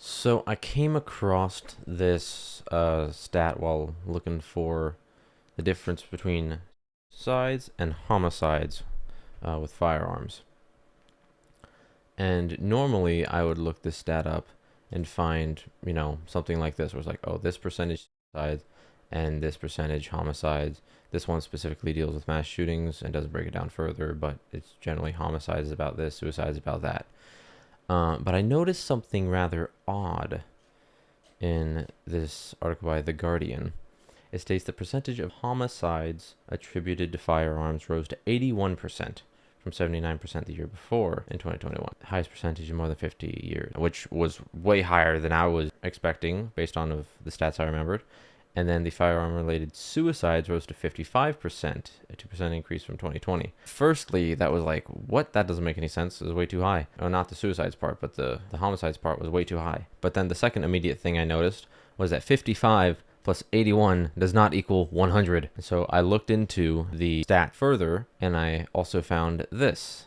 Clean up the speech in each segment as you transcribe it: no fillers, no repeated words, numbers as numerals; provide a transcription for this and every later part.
So I came across this stat while looking for the difference between suicides and homicides with firearms. And normally I would look this stat up and find, something like this, where it's like, oh, this percentage suicides and this percentage homicides. This one specifically deals with mass shootings and doesn't break it down further, but it's generally homicides about this, suicides about that. But I noticed something rather odd in this article by The Guardian. It states the percentage of homicides attributed to firearms rose to 81% from 79% the year before in 2021. The highest percentage in more than 50 years, which was way higher than I was expecting based on of the stats I remembered. And then the firearm-related suicides rose to 55%, a 2% increase from 2020. Firstly, that was like, what? That doesn't make any sense. It was way too high. Oh, not the suicides part, but the homicides part was way too high. But then the second immediate thing I noticed was that 55 plus 81 does not equal 100. So I looked into the stat further, and I also found this,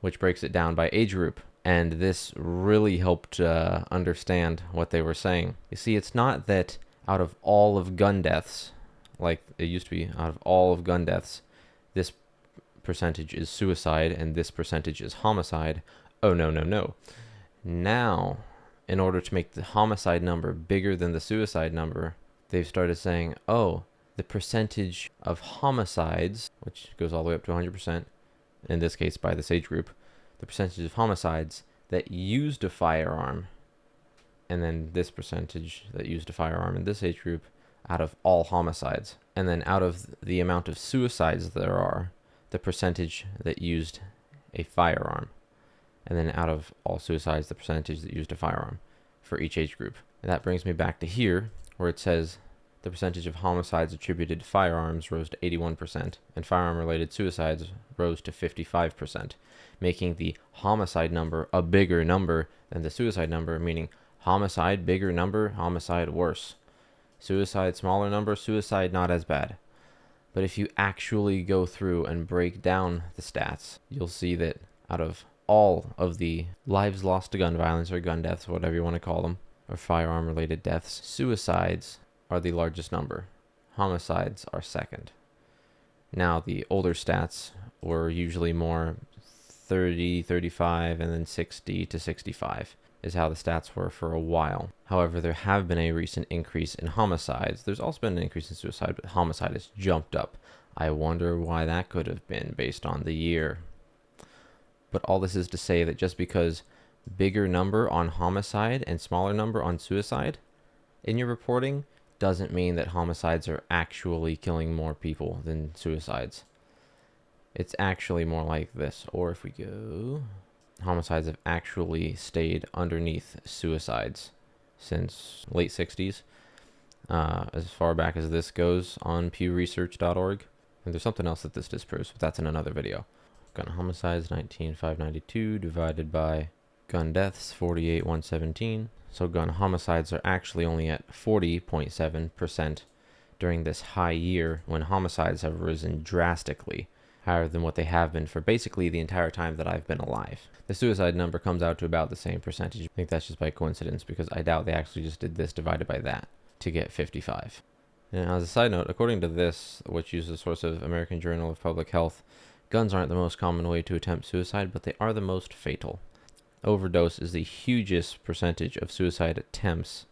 which breaks it down by age group. And this really helped understand what they were saying. You see, it's not that out of all of gun deaths, like it used to be, out of all of gun deaths, this percentage is suicide and this percentage is homicide. Oh, no, no, no. Now, in order to make the homicide number bigger than the suicide number, they've started saying, oh, the percentage of homicides, which goes all the way up to 100%, in this case by this age group, the percentage of homicides that used a firearm, and then this percentage that used a firearm in this age group out of all homicides. And then out of the amount of suicides there are, the percentage that used a firearm. And then out of all suicides, the percentage that used a firearm for each age group. And that brings me back to here, where it says the percentage of homicides attributed to firearms rose to 81%, and firearm-related suicides rose to 55%, making the homicide number a bigger number than the suicide number, meaning homicide, bigger number, homicide, worse. Suicide, smaller number, suicide, not as bad. But if you actually go through and break down the stats, you'll see that out of all of the lives lost to gun violence or gun deaths, whatever you want to call them, or firearm-related deaths, suicides are the largest number. Homicides are second. Now, the older stats were usually more 30, 35, and then 60 to 65. Is how the stats were for a while. However, there have been a recent increase in homicides. There's also been an increase in suicide, but homicide has jumped up. I wonder why that could have been based on the year. But all this is to say that just because bigger number on homicide and smaller number on suicide in your reporting doesn't mean that homicides are actually killing more people than suicides. It's actually more like this. Or if we go, homicides have actually stayed underneath suicides since late 60s, as far back as this goes on pewresearch.org. And there's something else that this disproves, but that's in another video. Gun homicides 19,592 divided by gun deaths 48,117. So gun homicides are actually only at 40.7% during this high year, when homicides have risen drastically higher than what they have been for basically the entire time that I've been alive. The suicide number comes out to about the same percentage. I think that's just by coincidence, because I doubt they actually just did this divided by that to get 55. And as a side note, according to this, which uses the source of American Journal of Public Health, guns aren't the most common way to attempt suicide, but they are the most fatal. Overdose is the hugest percentage of suicide attempts,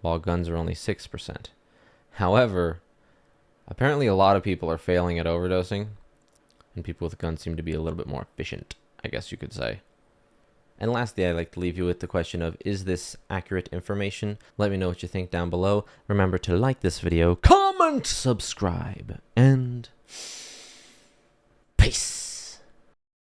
while guns are only 6%. However, apparently a lot of people are failing at overdosing, and people with guns seem to be a little bit more efficient, I guess you could say. And lastly, I'd like to leave you with the question of, is this accurate information? Let me know what you think down below. Remember to like this video, comment, subscribe, and peace.